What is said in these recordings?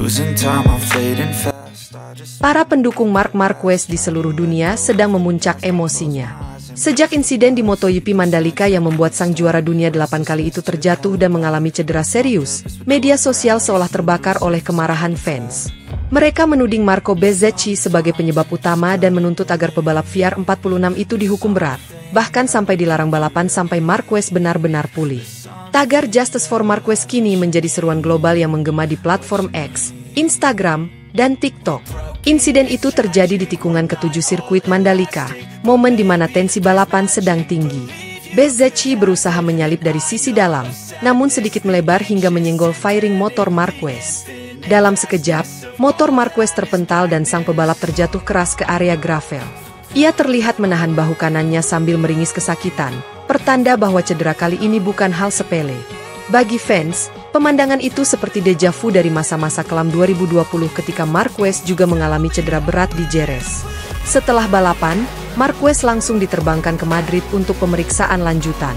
Losing time, I'm fading fast. Para pendukung Marc Marquez di seluruh dunia sedang memuncak emosinya. Sejak insiden di MotoGP Mandalika yang membuat sang juara dunia 8 kali itu terjatuh dan mengalami cedera serius, media sosial seolah terbakar oleh kemarahan fans. Mereka menuding Marco Bezzecchi sebagai penyebab utama dan menuntut agar pebalap VR46 itu dihukum berat, bahkan sampai dilarang balapan sampai Marquez benar-benar pulih. Tagar Justice for Marquez kini menjadi seruan global yang menggema di platform X, Instagram, dan TikTok. Insiden itu terjadi di tikungan ke-7 sirkuit Mandalika, momen di mana tensi balapan sedang tinggi. Bezzecchi berusaha menyalip dari sisi dalam, namun sedikit melebar hingga menyenggol fairing motor Marquez. Dalam sekejap, motor Marquez terpental dan sang pebalap terjatuh keras ke area gravel. Ia terlihat menahan bahu kanannya sambil meringis kesakitan, pertanda bahwa cedera kali ini bukan hal sepele. Bagi fans, pemandangan itu seperti deja vu dari masa-masa kelam 2020 ketika Marquez juga mengalami cedera berat di Jerez. Setelah balapan, Marquez langsung diterbangkan ke Madrid untuk pemeriksaan lanjutan.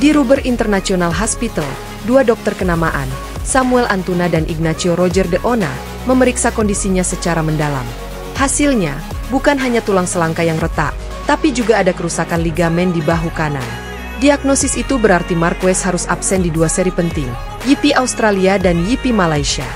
Di Ruber International Hospital, dua dokter kenamaan, Samuel Antuna dan Ignacio Roger de Ona, memeriksa kondisinya secara mendalam. Hasilnya, bukan hanya tulang selangka yang retak, tapi juga ada kerusakan ligamen di bahu kanan. Diagnosis itu berarti Marquez harus absen di dua seri penting, GP Australia dan GP Malaysia.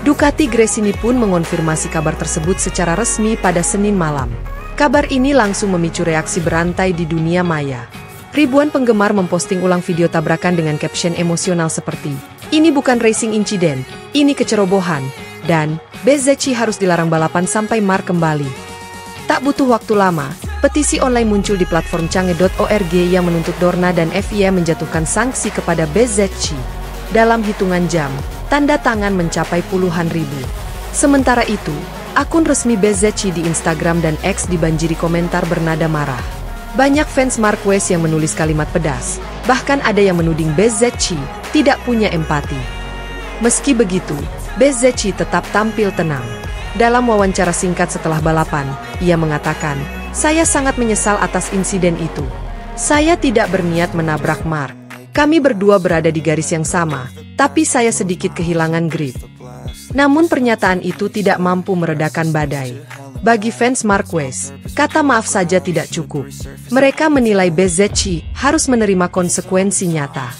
Ducati Gresini pun mengonfirmasi kabar tersebut secara resmi pada Senin malam. Kabar ini langsung memicu reaksi berantai di dunia maya. Ribuan penggemar memposting ulang video tabrakan dengan caption emosional seperti, "Ini bukan racing incident, ini kecerobohan," dan "Bezzecchi harus dilarang balapan sampai Marc kembali." Tak butuh waktu lama, petisi online muncul di platform Change.org yang menuntut Dorna dan FIA menjatuhkan sanksi kepada Bezzecchi. Dalam hitungan jam, tanda tangan mencapai puluhan ribu. Sementara itu, akun resmi Bezzecchi di Instagram dan X dibanjiri komentar bernada marah. Banyak fans Marquez yang menulis kalimat pedas, bahkan ada yang menuding Bezzecchi tidak punya empati. Meski begitu, Bezzecchi tetap tampil tenang. Dalam wawancara singkat setelah balapan, ia mengatakan, "Saya sangat menyesal atas insiden itu. Saya tidak berniat menabrak Marc. Kami berdua berada di garis yang sama, tapi saya sedikit kehilangan grip." Namun pernyataan itu tidak mampu meredakan badai. Bagi fans Marquez, kata maaf saja tidak cukup. Mereka menilai Bezzecchi harus menerima konsekuensi nyata.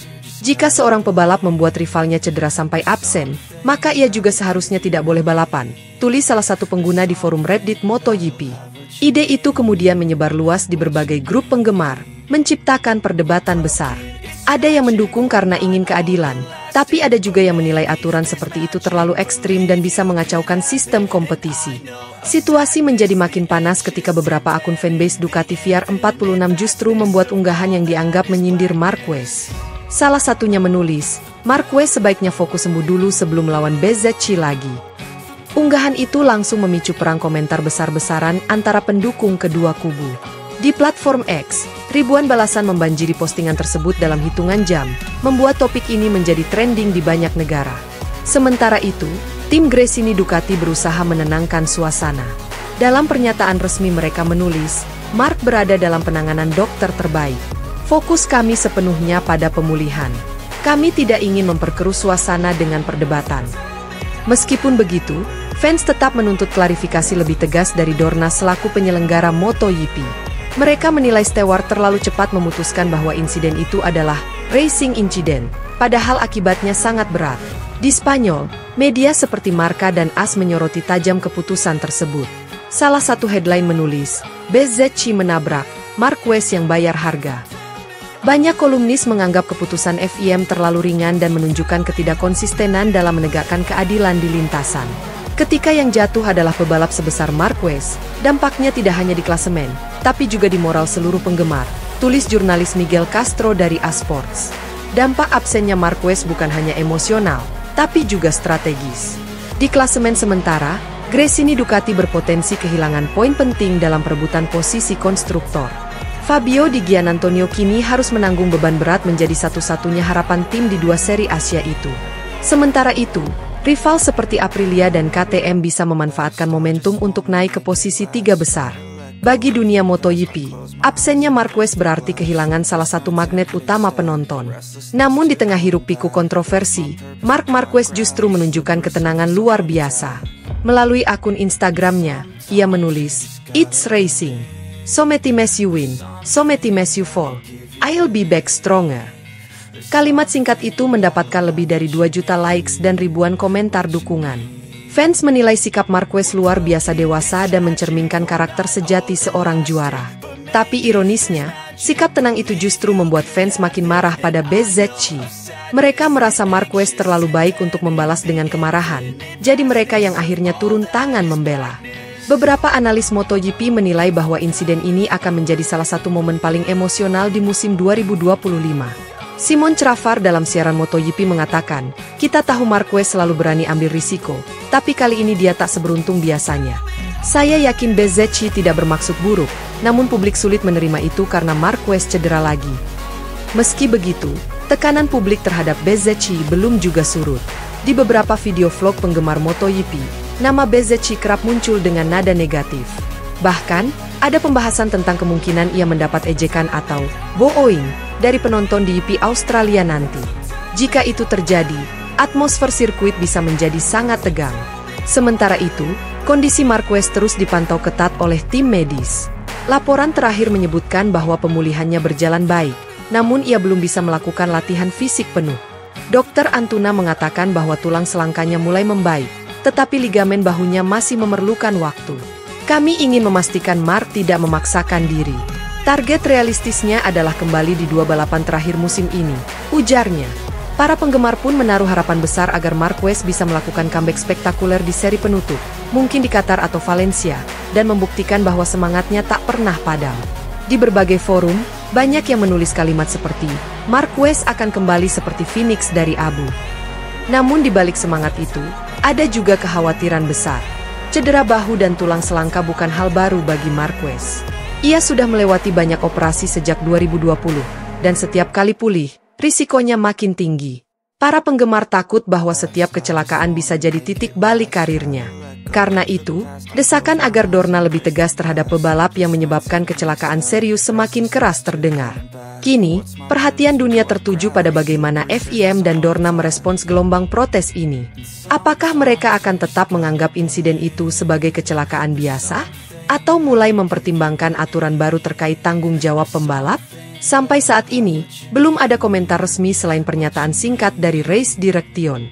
Jika seorang pebalap membuat rivalnya cedera sampai absen, maka ia juga seharusnya tidak boleh balapan, tulis salah satu pengguna di forum Reddit MotoGP. Ide itu kemudian menyebar luas di berbagai grup penggemar, menciptakan perdebatan besar. Ada yang mendukung karena ingin keadilan, tapi ada juga yang menilai aturan seperti itu terlalu ekstrim dan bisa mengacaukan sistem kompetisi. Situasi menjadi makin panas ketika beberapa akun fanbase Ducati VR46 justru membuat unggahan yang dianggap menyindir Marquez. Salah satunya menulis, "Marquez sebaiknya fokus sembuh dulu sebelum melawan Bezzecchi lagi." Unggahan itu langsung memicu perang komentar besar-besaran antara pendukung kedua kubu. Di platform X, ribuan balasan membanjiri postingan tersebut dalam hitungan jam, membuat topik ini menjadi trending di banyak negara. Sementara itu, tim Gresini Ducati berusaha menenangkan suasana. Dalam pernyataan resmi mereka menulis, "Marc berada dalam penanganan dokter terbaik. Fokus kami sepenuhnya pada pemulihan. Kami tidak ingin memperkeruh suasana dengan perdebatan." Meskipun begitu, fans tetap menuntut klarifikasi lebih tegas dari Dorna selaku penyelenggara MotoGP. Mereka menilai Stewart terlalu cepat memutuskan bahwa insiden itu adalah racing incident, padahal akibatnya sangat berat. Di Spanyol, media seperti Marca dan AS menyoroti tajam keputusan tersebut. Salah satu headline menulis, "Bezzecchi menabrak, Marquez yang bayar harga." Banyak kolumnis menganggap keputusan FIM terlalu ringan dan menunjukkan ketidakkonsistenan dalam menegakkan keadilan di lintasan. Ketika yang jatuh adalah pebalap sebesar Marquez, dampaknya tidak hanya di klasemen, tapi juga di moral seluruh penggemar, tulis jurnalis Miguel Castro dari Asports. Dampak absennya Marquez bukan hanya emosional, tapi juga strategis. Di klasemen sementara, Gresini Ducati berpotensi kehilangan poin penting dalam perebutan posisi konstruktor. Fabio Di Gianantonio kini harus menanggung beban berat menjadi satu-satunya harapan tim di dua seri Asia itu. Sementara itu, rival seperti Aprilia dan KTM bisa memanfaatkan momentum untuk naik ke posisi 3 besar. Bagi dunia MotoGP, absennya Marquez berarti kehilangan salah satu magnet utama penonton. Namun di tengah hiruk-pikuk kontroversi, Marc Marquez justru menunjukkan ketenangan luar biasa. Melalui akun Instagramnya, ia menulis, "It's racing. So many times you win, so many times you fall. I'll be back stronger." Kalimat singkat itu mendapatkan lebih dari 2 juta likes dan ribuan komentar dukungan. Fans menilai sikap Marquez luar biasa dewasa dan mencerminkan karakter sejati seorang juara. Tapi ironisnya, sikap tenang itu justru membuat fans makin marah pada BZC. Mereka merasa Marquez terlalu baik untuk membalas dengan kemarahan, jadi mereka yang akhirnya turun tangan membela. Beberapa analis MotoGP menilai bahwa insiden ini akan menjadi salah satu momen paling emosional di musim 2025. Simon Cravar dalam siaran MotoGP mengatakan, "Kita tahu Marquez selalu berani ambil risiko, tapi kali ini dia tak seberuntung biasanya. Saya yakin BZC tidak bermaksud buruk, namun publik sulit menerima itu karena Marquez cedera lagi." Meski begitu, tekanan publik terhadap BZC belum juga surut. Di beberapa video vlog penggemar MotoGP, nama BZC kerap muncul dengan nada negatif. Bahkan, ada pembahasan tentang kemungkinan ia mendapat ejekan atau booing dari penonton di GP Australia nanti. Jika itu terjadi, atmosfer sirkuit bisa menjadi sangat tegang. Sementara itu, kondisi Marquez terus dipantau ketat oleh tim medis. Laporan terakhir menyebutkan bahwa pemulihannya berjalan baik, namun ia belum bisa melakukan latihan fisik penuh. Dokter Antuna mengatakan bahwa tulang selangkanya mulai membaik, tetapi ligamen bahunya masih memerlukan waktu. "Kami ingin memastikan Marc tidak memaksakan diri. Target realistisnya adalah kembali di 2 balapan terakhir musim ini," ujarnya. Para penggemar pun menaruh harapan besar agar Marquez bisa melakukan comeback spektakuler di seri penutup, mungkin di Qatar atau Valencia, dan membuktikan bahwa semangatnya tak pernah padam. Di berbagai forum, banyak yang menulis kalimat seperti, "Marquez akan kembali seperti Phoenix dari abu." Namun di balik semangat itu, ada juga kekhawatiran besar. Cedera bahu dan tulang selangka bukan hal baru bagi Marquez. Ia sudah melewati banyak operasi sejak 2020, dan setiap kali pulih, risikonya makin tinggi. Para penggemar takut bahwa setiap kecelakaan bisa jadi titik balik karirnya. Karena itu, desakan agar Dorna lebih tegas terhadap pebalap yang menyebabkan kecelakaan serius semakin keras terdengar. Kini, perhatian dunia tertuju pada bagaimana FIM dan Dorna merespons gelombang protes ini. Apakah mereka akan tetap menganggap insiden itu sebagai kecelakaan biasa? Atau mulai mempertimbangkan aturan baru terkait tanggung jawab pembalap? Sampai saat ini, belum ada komentar resmi selain pernyataan singkat dari Race Direction.